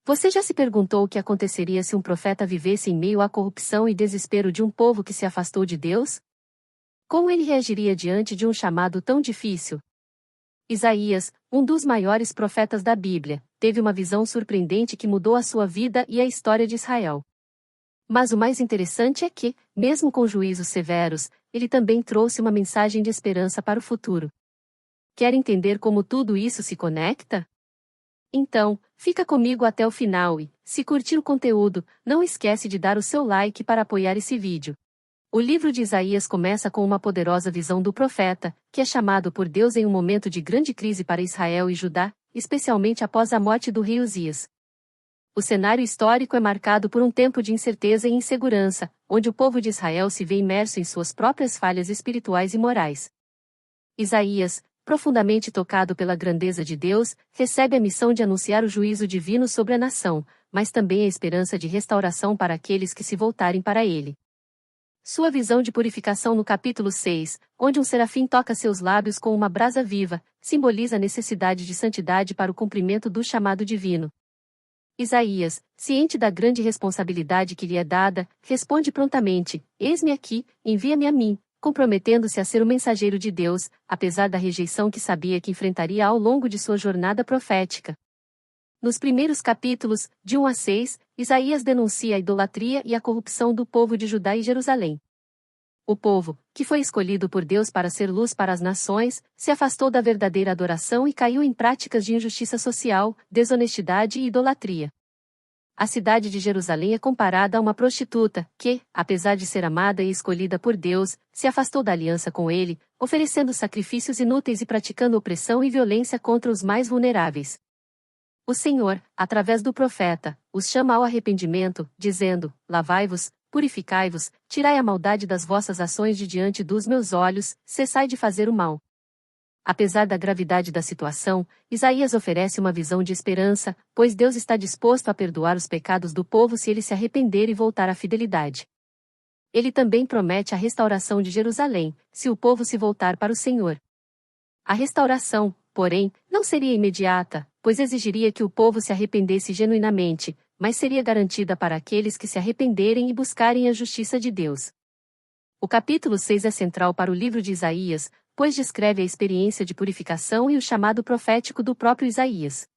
Você já se perguntou o que aconteceria se um profeta vivesse em meio à corrupção e desespero de um povo que se afastou de Deus? Como ele reagiria diante de um chamado tão difícil? Isaías, um dos maiores profetas da Bíblia, teve uma visão surpreendente que mudou a sua vida e a história de Israel. Mas o mais interessante é que, mesmo com juízos severos, ele também trouxe uma mensagem de esperança para o futuro. Quer entender como tudo isso se conecta? Então, fica comigo até o final e, se curtir o conteúdo, não esquece de dar o seu like para apoiar esse vídeo. O livro de Isaías começa com uma poderosa visão do profeta, que é chamado por Deus em um momento de grande crise para Israel e Judá, especialmente após a morte do rei Uzias. O cenário histórico é marcado por um tempo de incerteza e insegurança, onde o povo de Israel se vê imerso em suas próprias falhas espirituais e morais. Isaías, profundamente tocado pela grandeza de Deus, recebe a missão de anunciar o juízo divino sobre a nação, mas também a esperança de restauração para aqueles que se voltarem para ele. Sua visão de purificação no capítulo 6, onde um serafim toca seus lábios com uma brasa viva, simboliza a necessidade de santidade para o cumprimento do chamado divino. Isaías, ciente da grande responsabilidade que lhe é dada, responde prontamente: Eis-me aqui, envia-me a mim, comprometendo-se a ser o mensageiro de Deus, apesar da rejeição que sabia que enfrentaria ao longo de sua jornada profética. Nos primeiros capítulos, de 1 a 6, Isaías denuncia a idolatria e a corrupção do povo de Judá e Jerusalém. O povo, que foi escolhido por Deus para ser luz para as nações, se afastou da verdadeira adoração e caiu em práticas de injustiça social, desonestidade e idolatria. A cidade de Jerusalém é comparada a uma prostituta, que, apesar de ser amada e escolhida por Deus, se afastou da aliança com ele, oferecendo sacrifícios inúteis e praticando opressão e violência contra os mais vulneráveis. O Senhor, através do profeta, os chama ao arrependimento, dizendo: Lavai-vos, purificai-vos, tirai a maldade das vossas ações de diante dos meus olhos, cessai de fazer o mal. Apesar da gravidade da situação, Isaías oferece uma visão de esperança, pois Deus está disposto a perdoar os pecados do povo se ele se arrepender e voltar à fidelidade. Ele também promete a restauração de Jerusalém, se o povo se voltar para o Senhor. A restauração, porém, não seria imediata, pois exigiria que o povo se arrependesse genuinamente, mas seria garantida para aqueles que se arrependerem e buscarem a justiça de Deus. O capítulo 6 é central para o livro de Isaías, pois descreve a experiência de purificação e o chamado profético do próprio Isaías.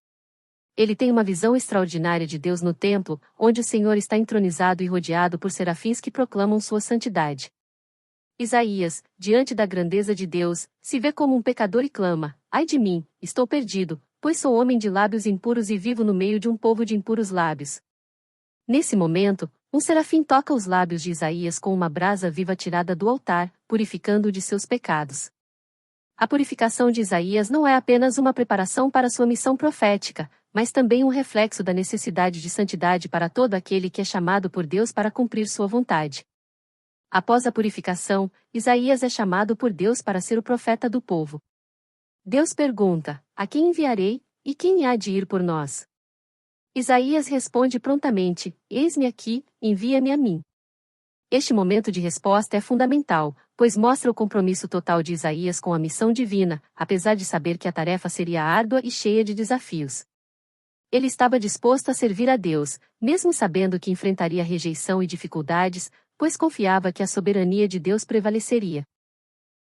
Ele tem uma visão extraordinária de Deus no templo, onde o Senhor está entronizado e rodeado por serafins que proclamam sua santidade. Isaías, diante da grandeza de Deus, se vê como um pecador e clama: Ai de mim, estou perdido, pois sou homem de lábios impuros e vivo no meio de um povo de impuros lábios. Nesse momento, um serafim toca os lábios de Isaías com uma brasa viva tirada do altar, purificando-o de seus pecados. A purificação de Isaías não é apenas uma preparação para sua missão profética, mas também um reflexo da necessidade de santidade para todo aquele que é chamado por Deus para cumprir sua vontade. Após a purificação, Isaías é chamado por Deus para ser o profeta do povo. Deus pergunta: A quem enviarei, e quem há de ir por nós? Isaías responde prontamente: Eis-me aqui, envia-me a mim. Este momento de resposta é fundamental, pois mostra o compromisso total de Isaías com a missão divina, apesar de saber que a tarefa seria árdua e cheia de desafios. Ele estava disposto a servir a Deus, mesmo sabendo que enfrentaria rejeição e dificuldades, pois confiava que a soberania de Deus prevaleceria.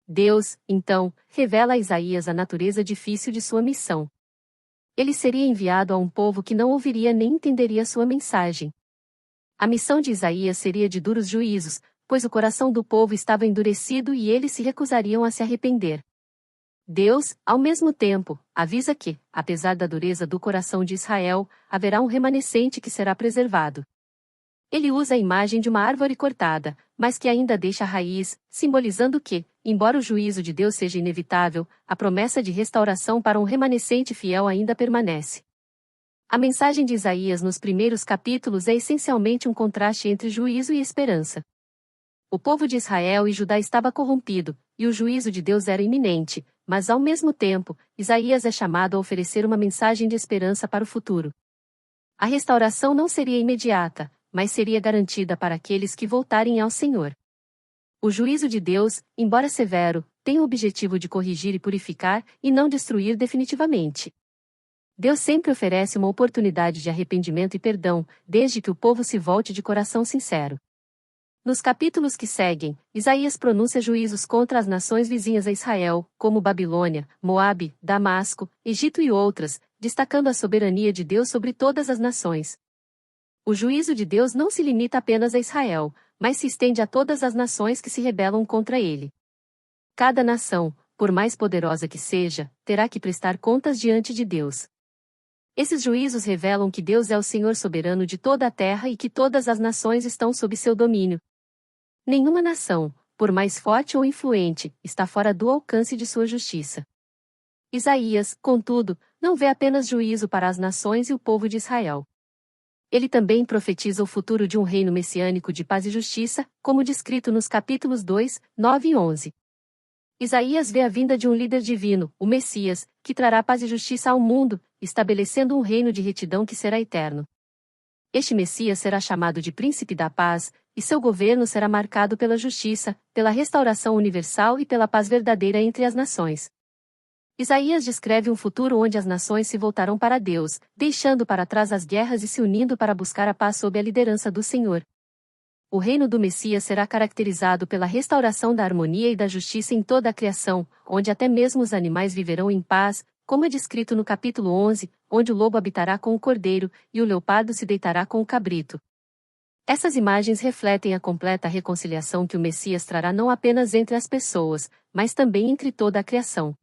Deus, então, revela a Isaías a natureza difícil de sua missão. Ele seria enviado a um povo que não ouviria nem entenderia sua mensagem. A missão de Isaías seria de duros juízos, pois o coração do povo estava endurecido e eles se recusariam a se arrepender. Deus, ao mesmo tempo, avisa que, apesar da dureza do coração de Israel, haverá um remanescente que será preservado. Ele usa a imagem de uma árvore cortada, mas que ainda deixa a raiz, simbolizando que, embora o juízo de Deus seja inevitável, a promessa de restauração para um remanescente fiel ainda permanece. A mensagem de Isaías nos primeiros capítulos é essencialmente um contraste entre juízo e esperança. O povo de Israel e Judá estava corrompido, e o juízo de Deus era iminente, mas ao mesmo tempo, Isaías é chamado a oferecer uma mensagem de esperança para o futuro. A restauração não seria imediata, mas seria garantida para aqueles que voltarem ao Senhor. O juízo de Deus, embora severo, tem o objetivo de corrigir e purificar, e não destruir definitivamente. Deus sempre oferece uma oportunidade de arrependimento e perdão, desde que o povo se volte de coração sincero. Nos capítulos que seguem, Isaías pronuncia juízos contra as nações vizinhas a Israel, como Babilônia, Moabe, Damasco, Egito e outras, destacando a soberania de Deus sobre todas as nações. O juízo de Deus não se limita apenas a Israel, mas se estende a todas as nações que se rebelam contra ele. Cada nação, por mais poderosa que seja, terá que prestar contas diante de Deus. Esses juízos revelam que Deus é o Senhor soberano de toda a terra e que todas as nações estão sob seu domínio. Nenhuma nação, por mais forte ou influente, está fora do alcance de sua justiça. Isaías, contudo, não vê apenas juízo para as nações e o povo de Israel. Ele também profetiza o futuro de um reino messiânico de paz e justiça, como descrito nos capítulos 2, 9 e 11. Isaías vê a vinda de um líder divino, o Messias, que trará paz e justiça ao mundo, estabelecendo um reino de retidão que será eterno. Este Messias será chamado de Príncipe da Paz, e seu governo será marcado pela justiça, pela restauração universal e pela paz verdadeira entre as nações. Isaías descreve um futuro onde as nações se voltarão para Deus, deixando para trás as guerras e se unindo para buscar a paz sob a liderança do Senhor. O reino do Messias será caracterizado pela restauração da harmonia e da justiça em toda a criação, onde até mesmo os animais viverão em paz, como é descrito no capítulo 11, onde o lobo habitará com o cordeiro, e o leopardo se deitará com o cabrito. Essas imagens refletem a completa reconciliação que o Messias trará não apenas entre as pessoas, mas também entre toda a criação.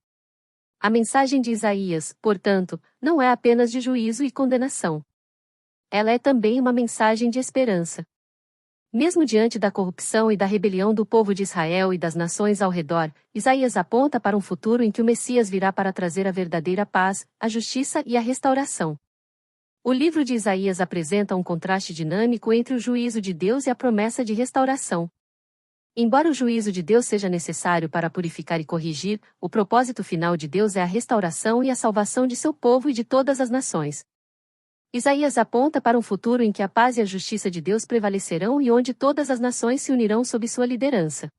A mensagem de Isaías, portanto, não é apenas de juízo e condenação. Ela é também uma mensagem de esperança. Mesmo diante da corrupção e da rebelião do povo de Israel e das nações ao redor, Isaías aponta para um futuro em que o Messias virá para trazer a verdadeira paz, a justiça e a restauração. O livro de Isaías apresenta um contraste dinâmico entre o juízo de Deus e a promessa de restauração. Embora o juízo de Deus seja necessário para purificar e corrigir, o propósito final de Deus é a restauração e a salvação de seu povo e de todas as nações. Isaías aponta para um futuro em que a paz e a justiça de Deus prevalecerão e onde todas as nações se unirão sob sua liderança.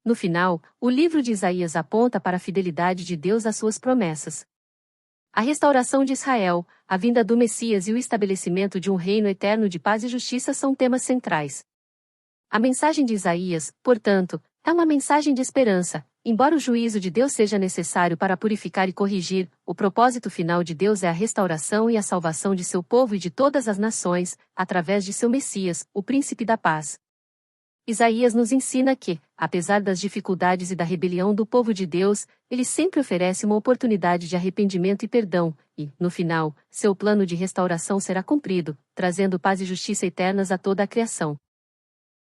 No final, o livro de Isaías aponta para a fidelidade de Deus às suas promessas. A restauração de Israel, a vinda do Messias e o estabelecimento de um reino eterno de paz e justiça são temas centrais. A mensagem de Isaías, portanto, é uma mensagem de esperança. Embora o juízo de Deus seja necessário para purificar e corrigir, o propósito final de Deus é a restauração e a salvação de seu povo e de todas as nações, através de seu Messias, o Príncipe da Paz. Isaías nos ensina que, apesar das dificuldades e da rebelião do povo de Deus, ele sempre oferece uma oportunidade de arrependimento e perdão, e, no final, seu plano de restauração será cumprido, trazendo paz e justiça eternas a toda a criação.